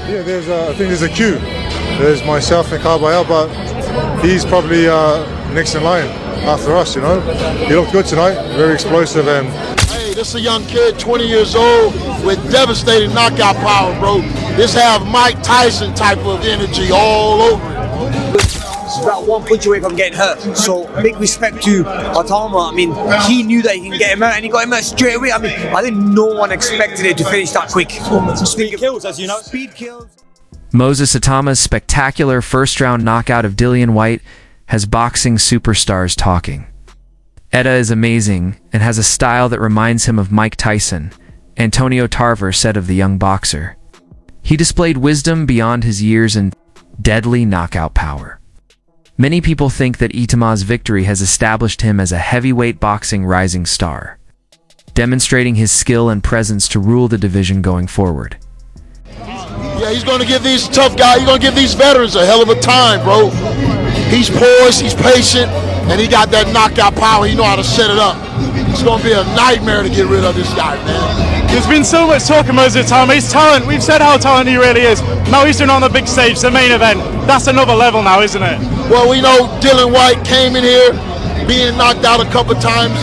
Yeah, I think there's a queue. There's myself and Caballero, but he's probably next in line after us, you know. He looked good tonight, very explosive. And hey, this is a young kid, 20 years old, with devastating knockout power, bro. This have Mike Tyson type of energy all over it. It's about one punch away from getting hurt. So big respect to Itauma. I mean, he knew that he can get him out, and he got him out straight away. I mean, I think no one expected it to finish that quick. Speed kills, as you know. Speed kills. Moses Itauma's spectacular first-round knockout of Dillian Whyte has boxing superstars talking. Etta is amazing and has a style that reminds him of Mike Tyson, Antonio Tarver said of the young boxer. He displayed wisdom beyond his years and deadly knockout power. Many people think that Itauma's victory has established him as a heavyweight boxing rising star, demonstrating his skill and presence to rule the division going forward. Yeah, he's going to give these tough guys, he's going to give these veterans a hell of a time, bro. He's poised, he's patient, and he got that knockout power. He know how to set it up. It's going to be a nightmare to get rid of this guy, man. There's been so much talk of Moses Itauma. His talent, we've said how talented he really is. Now he's doing on the big stage, the main event. That's another level now, isn't it? Well, we know Dillian Whyte came in here, being knocked out a couple times,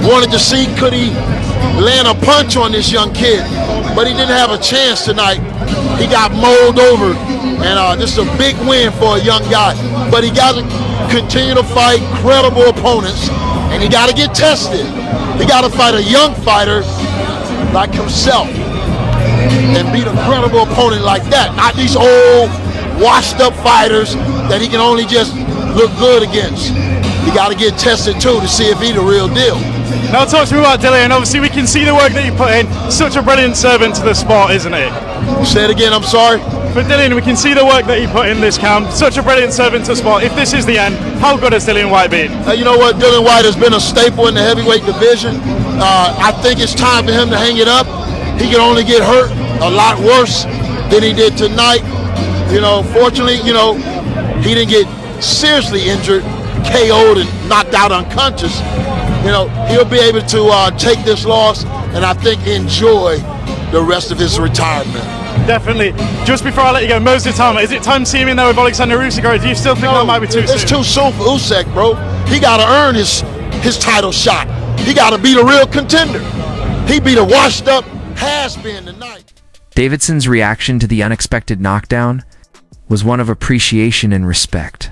wanted to see could he land a punch on this young kid, but he didn't have a chance tonight. He got mowed over, and this is a big win for a young guy. But he got to continue to fight credible opponents, and he got to get tested. He got to fight a young fighter like himself and beat a credible opponent like that, not these old washed up fighters that he can only just look good against. He got to get tested too to see if he's the real deal. Now talk to me about Dillian. Obviously we can see the work that you put in. Such a brilliant servant to the sport, isn't it? Say it again, I'm sorry. For Dillian, we can see the work that you put in this camp. Such a brilliant servant to the sport. If this is the end, how good has Dillian Whyte been? You know what, Dillian Whyte has been a staple in the heavyweight division. I think it's time for him to hang it up. He can only get hurt a lot worse than he did tonight. You know, fortunately, you know, he didn't get seriously injured, KO'd and knocked out unconscious. You know, he'll be able to take this loss and I think enjoy the rest of his retirement. Definitely. Just before I let you go, Moses Itauma, is it time to see him in there with Alexander Usyk, or do you still think that might be too soon? It's too soon for Usyk, bro. He got to earn his title shot. He got to beat a real contender. He beat a washed up has-been tonight. Davidson's reaction to the unexpected knockdown was one of appreciation and respect.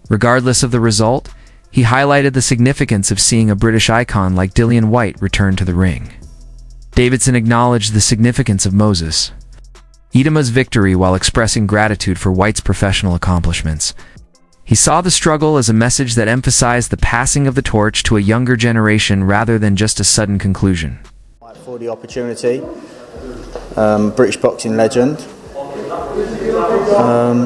Regardless of the result, he highlighted the significance of seeing a British icon like Dillian Whyte return to the ring. Davidson acknowledged the significance of Moses Itauma's victory while expressing gratitude for Whyte's professional accomplishments. He saw the struggle as a message that emphasized the passing of the torch to a younger generation rather than just a sudden conclusion. For the opportunity, British boxing legend.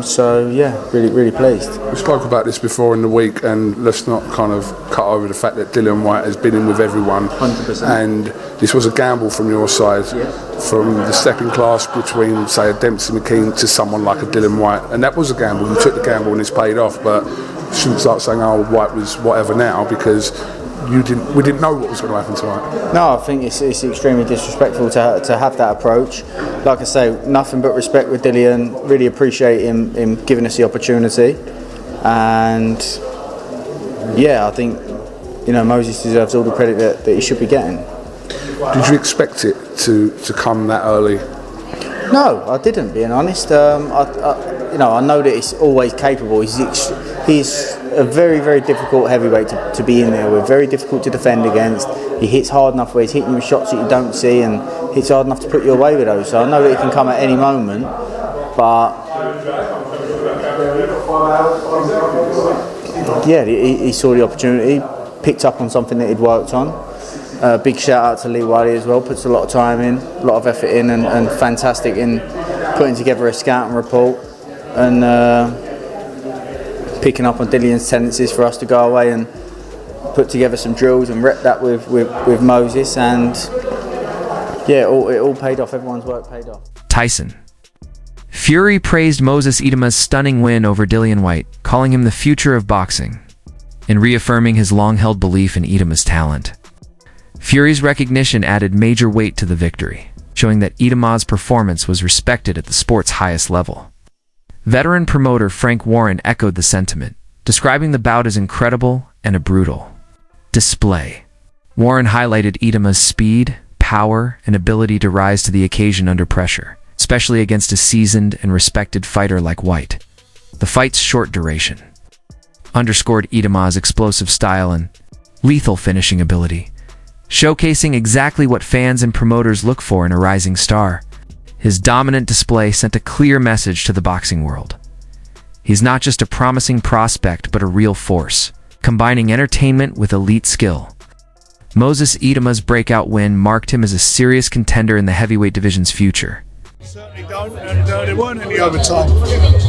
So yeah, really pleased. We spoke about this before in the week, and let's not kind of cut over the fact that Dillian Whyte has been in with everyone. 100%. And this was a gamble from your side, from the stepping class between, say, a Dempsey McKean to someone like a Dillian Whyte, and that was a gamble. You took the gamble and it's paid off, but you shouldn't start saying, "Oh, Whyte was whatever" now, because we didn't know what was going to happen tonight. No, I think it's extremely disrespectful to have that approach. Like I say, nothing but respect with Dillian. Really appreciate him giving us the opportunity, and yeah, I think Moses deserves all the credit that he should be getting. Did you expect it to come that early? No, I didn't. Being honest, I know that he's always capable. He's a very difficult heavyweight to be in there with. Very difficult to defend against. He hits hard enough where he's hitting you with shots that you don't see, and hits hard enough to put you away with those. So I know that he can come at any moment, but yeah, he saw the opportunity, picked up on something that he'd worked on. Big shout out to Lee Wiley as well. Puts a lot of time in, a lot of effort in, and fantastic in putting together a scouting report and picking up on Dillian's tendencies for us to go away and put together some drills and rep that with Moses, and yeah, it all paid off. Everyone's work paid off. Tyson. Fury praised Moses Itauma's stunning win over Dillian Whyte, calling him the future of boxing, and reaffirming his long-held belief in Itauma's talent. Fury's recognition added major weight to the victory, showing that Itauma's performance was respected at the sport's highest level. Veteran promoter Frank Warren echoed the sentiment, describing the bout as incredible and a brutal display. Warren highlighted Itauma's speed, power, and ability to rise to the occasion under pressure, especially against a seasoned and respected fighter like Whyte. The fight's short duration underscored Itauma's explosive style and lethal finishing ability, showcasing exactly what fans and promoters look for in a rising star. His dominant display sent a clear message to the boxing world. He's not just a promising prospect, but a real force, combining entertainment with elite skill. Moses Itauma's breakout win marked him as a serious contender in the heavyweight division's future. Certainly don't, and there weren't any overtime.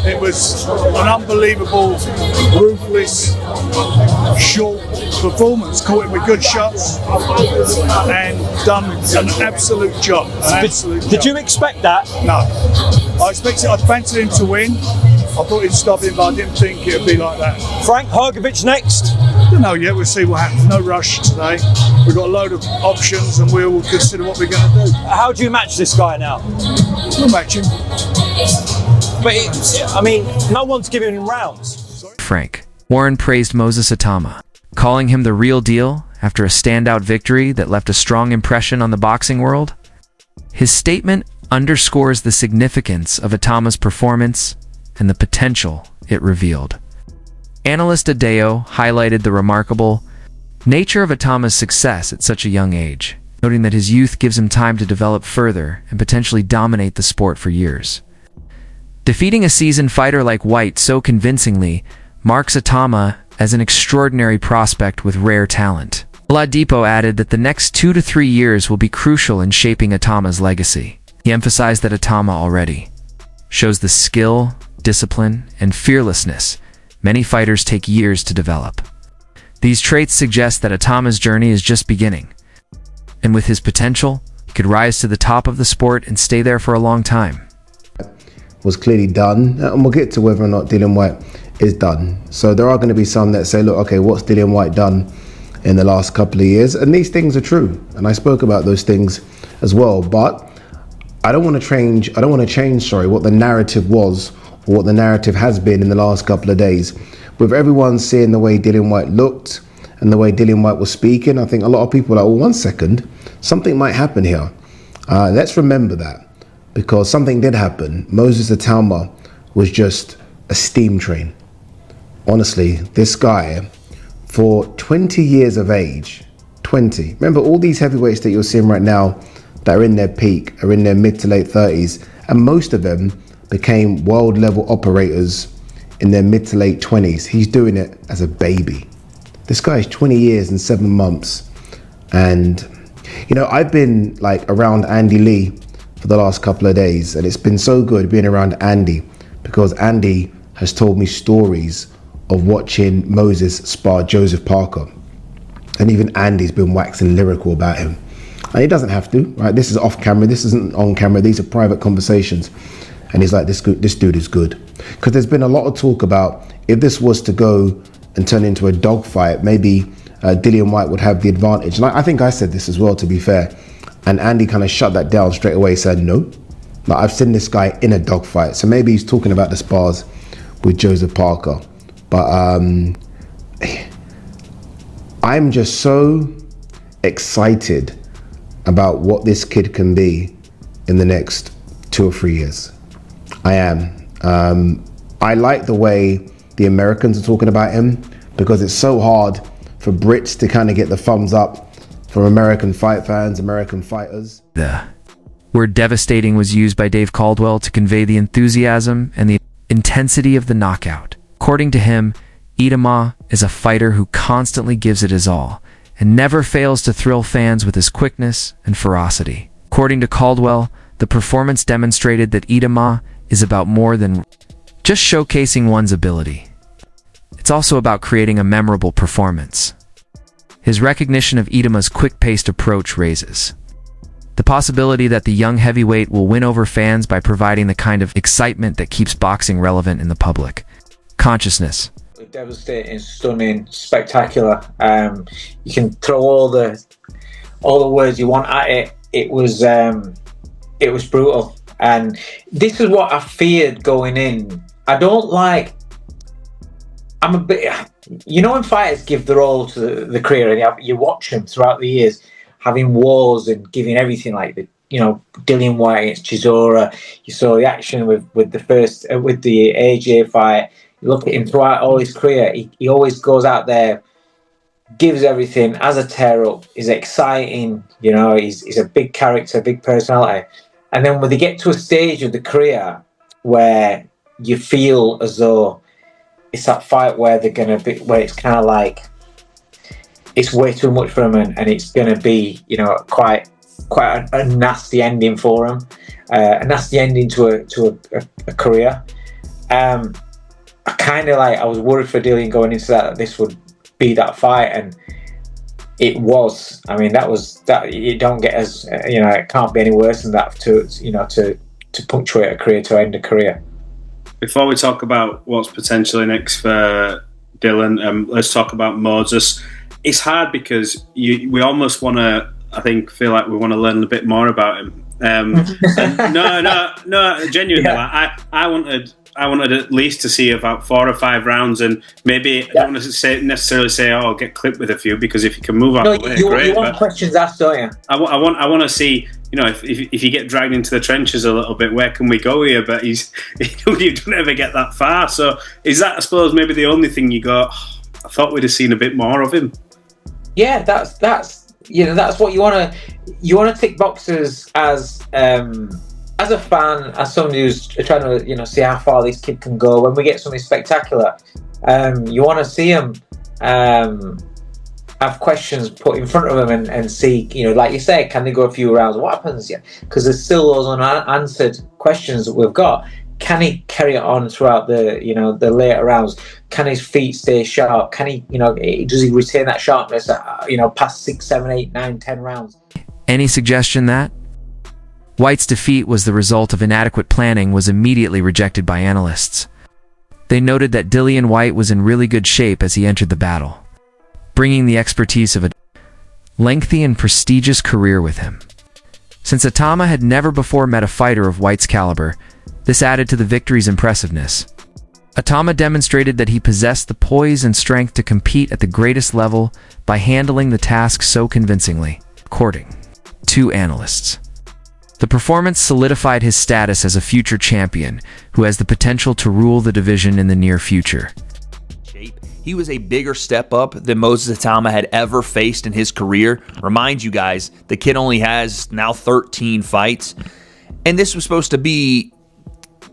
It was an unbelievable, ruthless, short performance, caught him with good shots and done an absolute job. Did you expect that? No. I fancied him to win. I thought he'd stop him, but I didn't think it would be like that. Frank Hrgovic next? Don't know yet, we'll see what happens. No rush today. We've got a load of options and we'll consider what we're going to do. How do you match this guy now? We'll match him. But, I mean, no one's giving him rounds. Frank Warren praised Moses Itauma, calling him the real deal after a standout victory that left a strong impression on the boxing world. His statement underscores the significance of Itauma's performance and the potential it revealed. Analyst Adeo highlighted the remarkable nature of Itauma's success at such a young age, noting that his youth gives him time to develop further and potentially dominate the sport for years. Defeating a seasoned fighter like Whyte so convincingly marks Itauma as an extraordinary prospect with rare talent. Oladipo added that the next 2 to 3 years will be crucial in shaping Itauma's legacy. He emphasized that Itauma already shows the skill, discipline, and fearlessness many fighters take years to develop. These traits suggest that Itauma's journey is just beginning, and with his potential, he could rise to the top of the sport and stay there for a long time. Was clearly done, and we'll get to whether or not Dillian Whyte is done. So there are going to be some that say, look, okay, what's Dillian Whyte done in the last couple of years? And these things are true, and I spoke about those things as well, but I don't want to change what the narrative was or what the narrative has been in the last couple of days. With everyone seeing the way Dillian Whyte looked and the way Dillian Whyte was speaking, I think a lot of people are like, well, 1 second, something might happen here. Let's remember that, because something did happen. Moses Itauma was just a steam train. Honestly, this guy, for 20 years of age, 20. Remember, all these heavyweights that you're seeing right now that are in their peak, are in their mid to late 30s, and most of them became world level operators in their mid to late 20s. He's doing it as a baby. This guy is 20 years and 7 months. And, you know, I've been like around Andy Lee for the last couple of days, and it's been so good being around Andy, because Andy has told me stories of watching Moses spar Joseph Parker. And even Andy's been waxing lyrical about him. And he doesn't have to, right? This is off camera, this isn't on camera, these are private conversations. And he's like, this dude is good. Because there's been a lot of talk about if this was to go and turn into a dogfight, maybe Dillian Whyte would have the advantage. And I think I said this as well, to be fair. And Andy kind of shut that down straight away, said no. Like, I've seen this guy in a dogfight. So maybe he's talking about the spars with Joseph Parker. But I'm just so excited about what this kid can be in the next 2 or 3 years. I am. I like the way the Americans are talking about him, because it's so hard for Brits to kind of get the thumbs up from American fight fans, American fighters. The word devastating was used by Dave Caldwell to convey the enthusiasm and the intensity of the knockout. According to him, Itauma is a fighter who constantly gives it his all and never fails to thrill fans with his quickness and ferocity. According to Caldwell, the performance demonstrated that Itauma is about more than just showcasing one's ability. It's also about creating a memorable performance. His recognition of Itauma's quick-paced approach raises the possibility that the young heavyweight will win over fans by providing the kind of excitement that keeps boxing relevant in the public consciousness. Devastating, stunning, spectacular. You can throw all the words you want at it. It was it was brutal. And this is what I feared going in. I don't like. I'm a bit. You know, when fighters give their all to the career, and you watch them throughout the years, having wars and giving everything, like Dillian Whyte against Chisora. You saw the action with the AJ fight. You look at him throughout all his career. He always goes out there, gives everything, has a tear up. He's exciting. He's a big character, big personality. And then when they get to a stage of the career where you feel as though it's that fight where where it's kind of like it's way too much for him, and it's going to be, quite a nasty ending for him, a nasty ending to a career. I was worried for Dillian going into that this would be that fight, and it was. I mean, that you don't get as it can't be any worse than that to punctuate a career, to end a career. Before we talk about what's potentially next for Dillian, let's talk about Moses. It's hard because we almost want to, feel like we want to learn a bit more about him. No, genuinely. Yeah. I wanted at least to see about 4 or 5 rounds, and maybe I don't want to necessarily say, "Oh, I'll get clipped with a few," because if you can move out the way, great. You want questions asked, don't you? I want to see, if you get dragged into the trenches a little bit, where can we go here? But you don't ever get that far. So is that, I suppose, maybe the only thing you got? I thought we'd have seen a bit more of him. Yeah, that's what you want to. You want to tick boxes as a fan, as somebody who's trying to see how far this kid can go. When we get something spectacular, you want to see him have questions put in front of them and see, like you say, can they go a few rounds? What happens? Yeah, because there's still those unanswered questions that we've got. Can he carry it on throughout the later rounds? Can his feet stay sharp? Can he, does he retain that sharpness, past 6, 7, 8, 9, 10 rounds? Any suggestion that Whyte's defeat was the result of inadequate planning was immediately rejected by analysts. They noted that Dillian Whyte was in really good shape as he entered the battle, bringing the expertise of a lengthy and prestigious career with him. Since Itauma had never before met a fighter of Whyte's caliber, this added to the victory's impressiveness. Itauma demonstrated that he possessed the poise and strength to compete at the greatest level by handling the task so convincingly, according to analysts. The performance solidified his status as a future champion who has the potential to rule the division in the near future. He was a bigger step up than Moses Itauma had ever faced in his career. Remind you guys, the kid only has now 13 fights. And this was supposed to be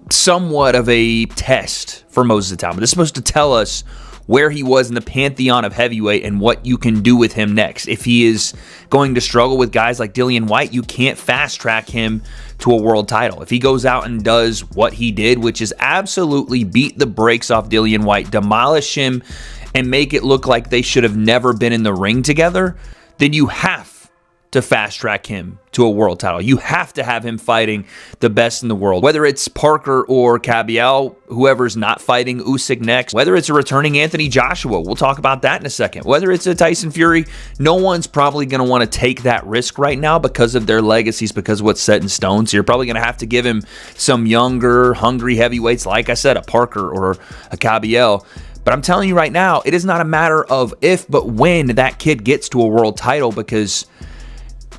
somewhat of a test for Moses Itauma. This is supposed to tell us where he was in the pantheon of heavyweight and what you can do with him next. If he is going to struggle with guys like Dillian Whyte, you can't fast track him to a world title. If he goes out and does what he did, which is absolutely beat the brakes off Dillian Whyte, demolish him, and make it look like they should have never been in the ring together, then you have to fast track him to a world title. You have to have him fighting the best in the world. Whether it's Parker or Cabiel, whoever's not fighting Usyk next, whether it's a returning Anthony Joshua, we'll talk about that in a second. Whether it's a Tyson Fury, no one's probably going to want to take that risk right now because of their legacies, because of what's set in stone. So you're probably going to have to give him some younger, hungry heavyweights, like I said, a Parker or a Cabiel. But I'm telling you right now, it is not a matter of if, but when that kid gets to a world title, because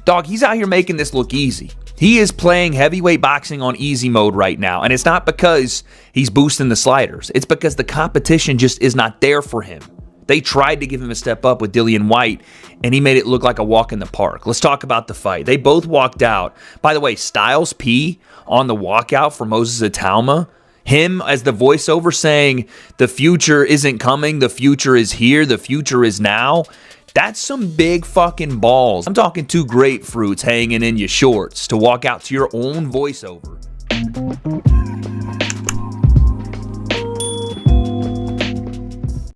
dog, he's out here making this look easy. He is playing heavyweight boxing on easy mode right now. And it's not because he's boosting the sliders. It's because the competition just is not there for him. They tried to give him a step up with Dillian Whyte, and he made it look like a walk in the park. Let's talk about the fight. They both walked out. By the way, Styles P on the walkout for Moses Itauma, him as the voiceover saying, the future isn't coming, the future is here, the future is now. That's some big fucking balls. I'm talking 2 grapefruits hanging in your shorts to walk out to your own voiceover.